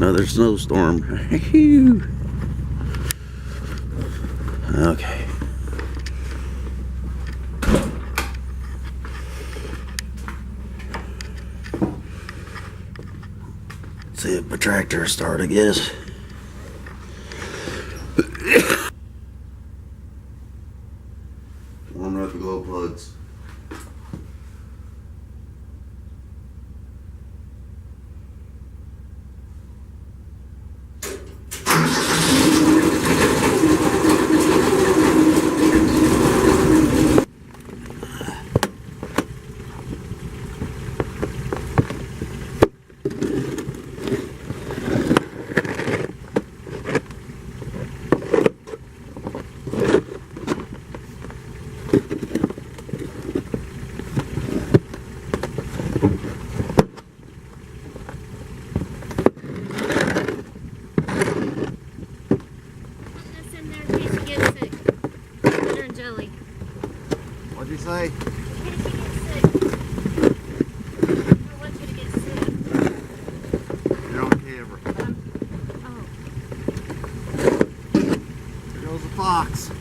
Another snowstorm. Okay. See if my tractor start, I guess. Warming up the glow plugs. What'd you say? In case you get sick. I don't want you to get sick. You're on camera. There goes the fox.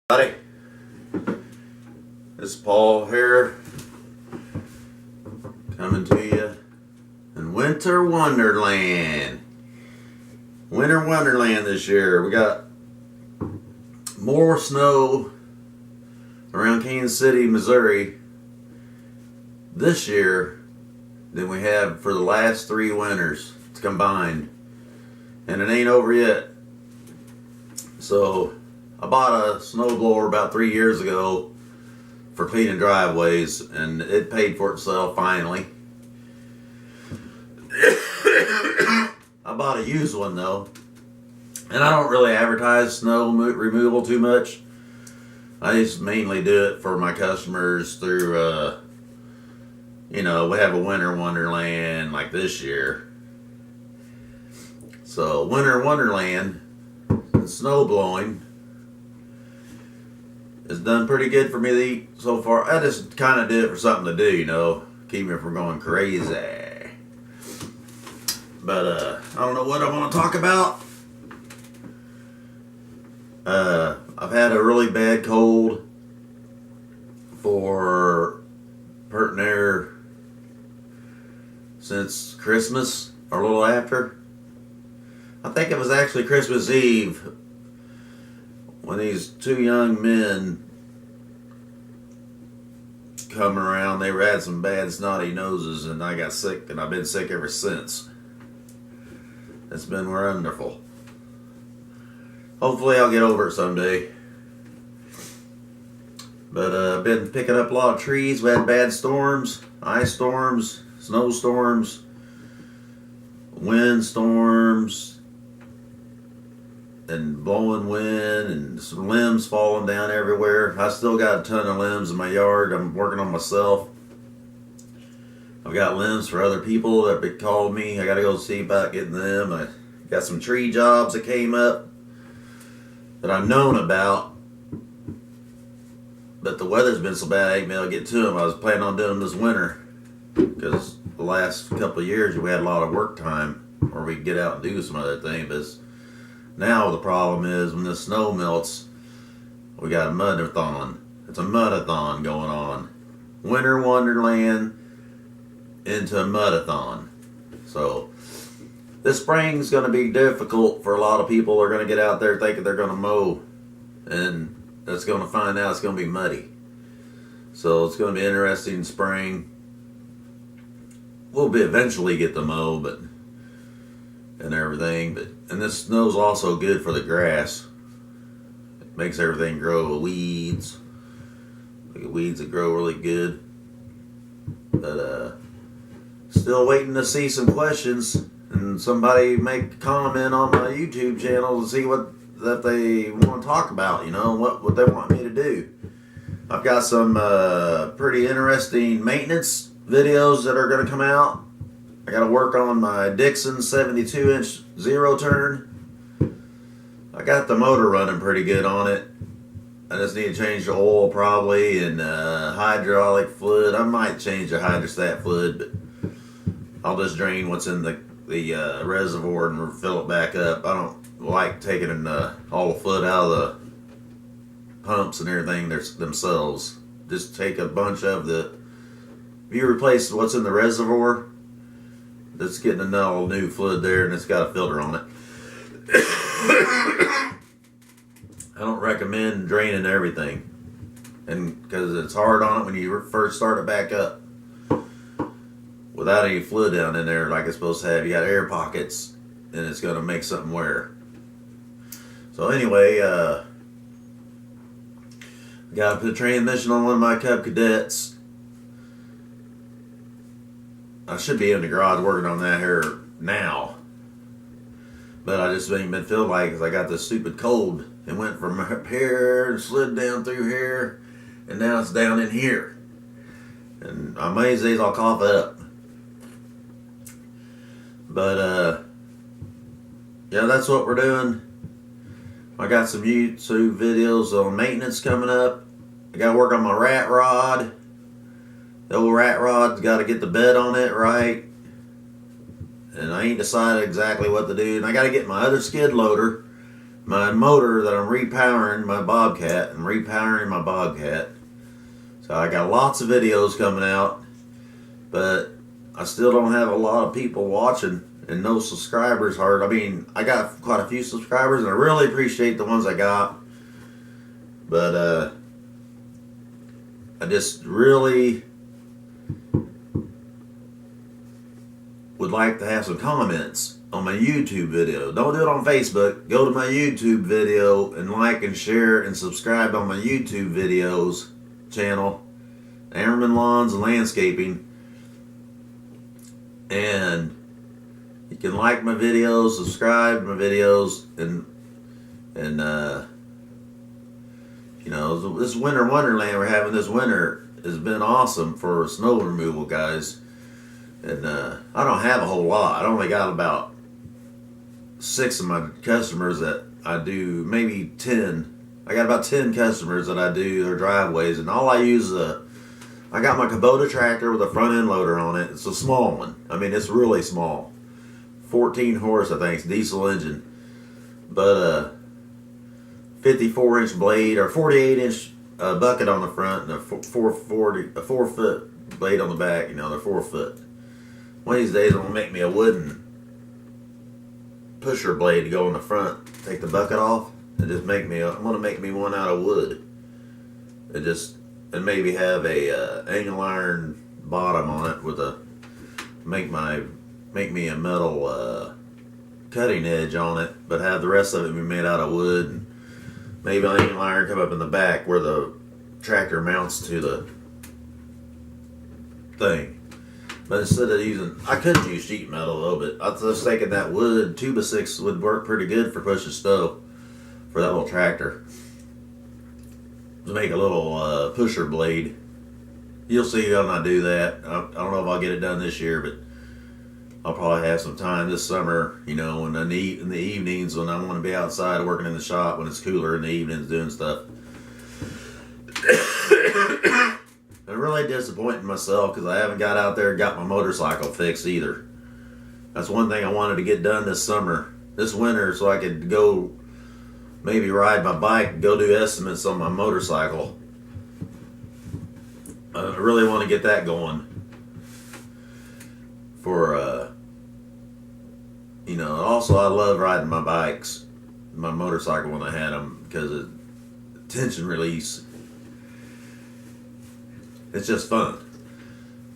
Buddy, this is Paul here, coming to you in Winter Wonderland. Winter Wonderland this year. We got more snow around Kansas City, Missouri this year than we have for the last 3 winters combined. And it ain't over yet. So I bought a snowblower about 3 years ago for cleaning driveways, and it paid for itself finally. I bought a used one though, and I don't really advertise snow removal too much. I just mainly do it for my customers through, we have a winter wonderland like this year. So winter wonderland and snow blowing has done pretty good for me so far. I just kind of did it for something to do, keep me from going crazy. But I don't know what I want to talk about. I've had a really bad cold for pert near since Christmas or a little after. I think it was actually Christmas Eve when these 2 young men come around. They had some bad snotty noses, and I got sick, and I've been sick ever since. It's been wonderful. Hopefully I'll get over it someday. But I've been picking up a lot of trees. We had bad storms, ice storms, snowstorms, wind storms, and blowing wind, and some limbs falling down everywhere. I still got a ton of limbs in my yard. I'm working on myself. I've got limbs for other people that have called me. I got to go see about getting them. I got some tree jobs that came up that I've known about, but the weather's been so bad I ain't been able to get to them. I was planning on doing them this winter because the last couple of years we had a lot of work time where we could get out and do some other thing. But now the problem is when the snow melts, we got a mudathon. It's a mudathon going on. Winter Wonderland into a mudathon. So this spring's going to be difficult for a lot of people. They're going to get out there thinking they're going to mow, and that's going to find out it's going to be muddy. So it's going to be interesting in spring. We'll eventually get the mow, and everything. And this snow's also good for the grass. It makes everything grow. Weeds. Weeds that grow really good. But Still waiting to see some questions and somebody make a comment on my YouTube channel to see what that they want to talk about, what they want me to do. I've got some pretty interesting maintenance videos that are going to come out. I got to work on my Dixon 72-inch zero turn. I got the motor running pretty good on it. I just need to change the oil probably and hydraulic fluid. I might change the hydrostat fluid, but I'll just drain what's in the reservoir and fill it back up. I don't like taking all the fluid out of the pumps and everything themselves. Just take a bunch of the. If you replace what's in the reservoir, that's getting all new fluid there, and it's got a filter on it. I don't recommend draining everything, and because it's hard on it when you first start it back up without any fluid down in there like it's supposed to have. You got air pockets, and it's going to make something wear. So anyway, I got to put a transmission on one of my Cub Cadets. I should be in the garage working on that here now, but I just ain't been feeling like, because I got this stupid cold. It went from up here and slid down through here, and now it's down in here. And on many days I'll cough it up. But yeah, that's what we're doing. I got some YouTube videos on maintenance coming up. I got to work on my rat rod. The old rat rod's got to get the bed on it right. And I ain't decided exactly what to do. And I got to get my other skid loader, my motor that I'm repowering my Bobcat. I'm repowering my Bobcat. So I got lots of videos coming out. But I still don't have a lot of people watching and no subscribers hard. I mean, I got quite a few subscribers and I really appreciate the ones I got. But I just really would like to have some comments on my YouTube video. Don't do it on Facebook. Go to my YouTube video and like and share and subscribe on my YouTube videos channel, Ammerman Lawns and Landscaping. And you can like my videos, subscribe to my videos, and this winter wonderland we're having this winter has been awesome for snow removal, guys. And I don't have a whole lot. I only got about 6 of my customers that I do, maybe 10. I got about 10 customers that I do their driveways, and all I use is I got my Kubota tractor with a front end loader on it. It's a small one. I mean, it's really small. 14 horse, I think. It's diesel engine. But 54-inch blade or 48-inch bucket on the front and a 4-foot blade on the back. They're 4 foot. One of these days I'm going to make me a wooden pusher blade to go in the front. Take the bucket off and just I'm going to make me one out of wood. And maybe have a angle iron bottom on it with make me a metal cutting edge on it, but have the rest of it be made out of wood, and maybe an angle iron come up in the back where the tractor mounts to the thing. But instead of I could use sheet metal though, but I was thinking that wood 2x6 would work pretty good for pushing snow for that little tractor. To make a little pusher blade. You'll see when I do that. I don't know if I'll get it done this year, but I'll probably have some time this summer, in the evenings when I want to be outside working in the shop when it's cooler in the evenings doing stuff. I'm really disappointing myself because I haven't got out there and got my motorcycle fixed either. That's one thing I wanted to get done this winter, so I could go maybe ride my bike and go do estimates on my motorcycle. I really want to get that going for, also I love riding my bikes, my motorcycle when I had them, because of tension release. It's just fun.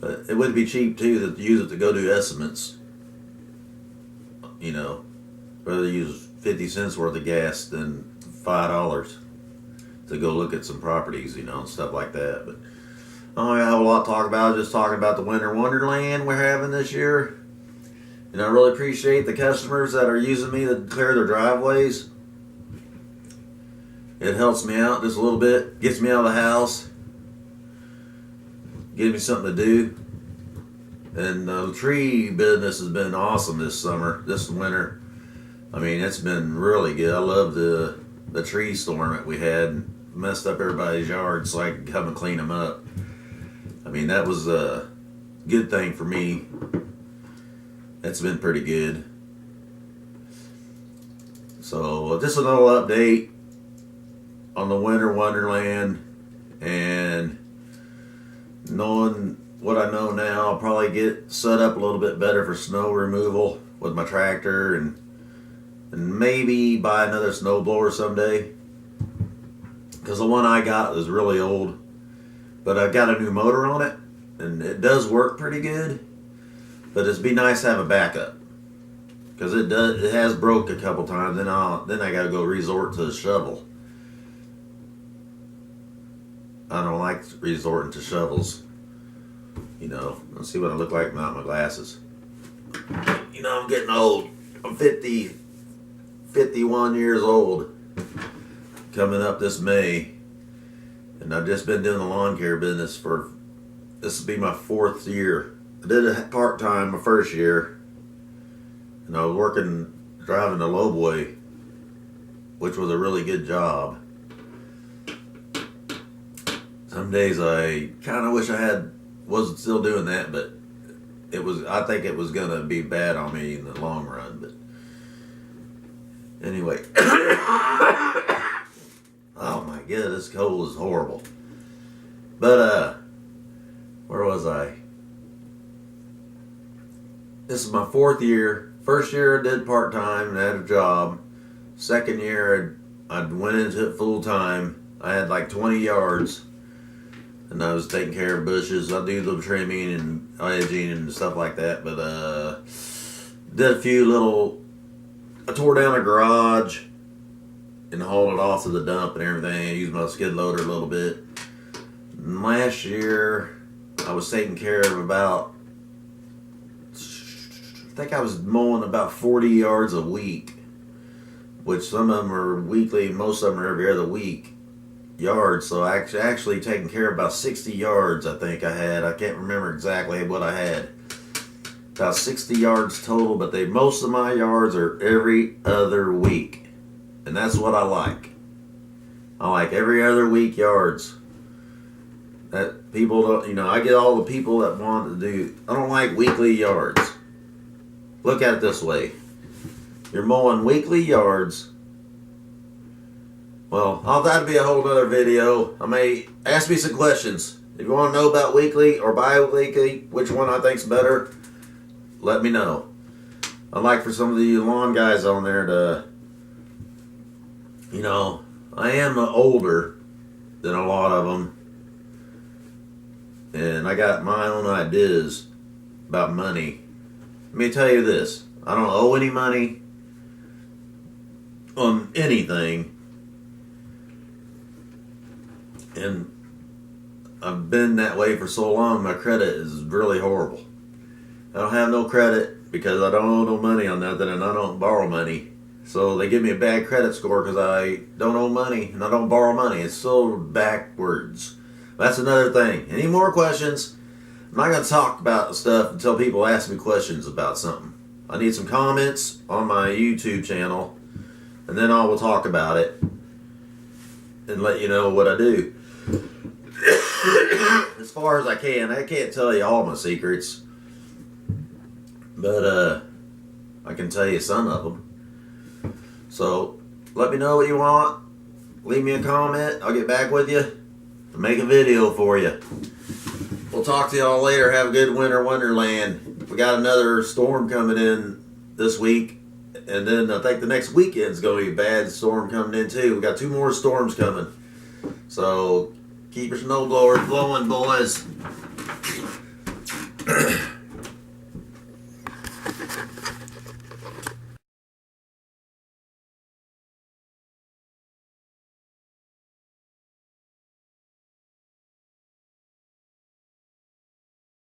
But it would be cheap too to use it to go do estimates. Rather use 50 cents worth of gas than $5 to go look at some properties, and stuff like that. But don't have a lot to talk about. Just talking about the winter wonderland we're having this year. And I really appreciate the customers that are using me to clear their driveways. It helps me out just a little bit. Gets me out of the house. Gives me something to do. And the tree business has been awesome this summer, this winter. I mean, it's been really good. I love the tree storm that we had. Messed up everybody's yard so I could come and clean them up. I mean, that was a good thing for me. It's been pretty good. So, just a little update on the winter wonderland, and knowing what I know now, I'll probably get set up a little bit better for snow removal with my tractor, and maybe buy another snowblower someday, because the one I got is really old, but I've got a new motor on it and it does work pretty good, but it'd be nice to have a backup, because it has broke a couple times. Then I gotta go resort to the shovel. I don't like resorting to shovels. You know, let's see what I look like without my glasses. You know, I'm getting old. I'm 51 years old, coming up this May. And I've just been doing the lawn care business this will be my 4th year. I did it part-time my first year. And I was driving a lowboy, which was a really good job. Some days I kind of wish I wasn't still doing that, but I think it was gonna be bad on me in the long run. But anyway, oh my god, this cold is horrible. But where was I? This is my 4th year. First year I did part time and I had a job. Second year I went into it full time. I had like 20 yards. And I was taking care of bushes. I do the trimming and edging and stuff like that. But did a few I tore down a garage and hauled it off to the dump and everything. I used my skid loader a little bit. And last year, I was taking care of I think I was mowing about 40 yards a week, which some of them are weekly, most of them are every other week. Yards, so I actually taking care of about 60 yards. I think I had. I can't remember exactly what I had. About 60 yards total, but most of my yards are every other week, and that's what I like. I like every other week yards. That people don't, I get all the people that want to do. I don't like weekly yards. Look at it this way: you're mowing weekly yards. Well, that'd be a whole other video. I may ask me some questions. If you want to know about weekly or bi-weekly, which one I think's better, let me know. I'd like for some of the lawn guys on there to, I am older than a lot of them, and I got my own ideas about money. Let me tell you this: I don't owe any money on anything. And I've been that way for so long, my credit is really horrible. I don't have no credit because I don't owe no money on nothing, and I don't borrow money. So they give me a bad credit score because I don't owe money and I don't borrow money. It's so backwards. That's another thing. Any more questions? I'm not going to talk about stuff until people ask me questions about something. I need some comments on my YouTube channel, and then I will talk about it and let you know what I do. As far as I can't tell you all my secrets, but I can tell you some of them. So let me know what you want. Leave me a comment. I'll get back with you and make a video for you. We'll talk to y'all later. Have a good winter wonderland. We got another storm coming in this week, and then I think the next weekend's going to be a bad storm coming in too. We got 2 more storms coming. So keep your snowblowers blowing, boys.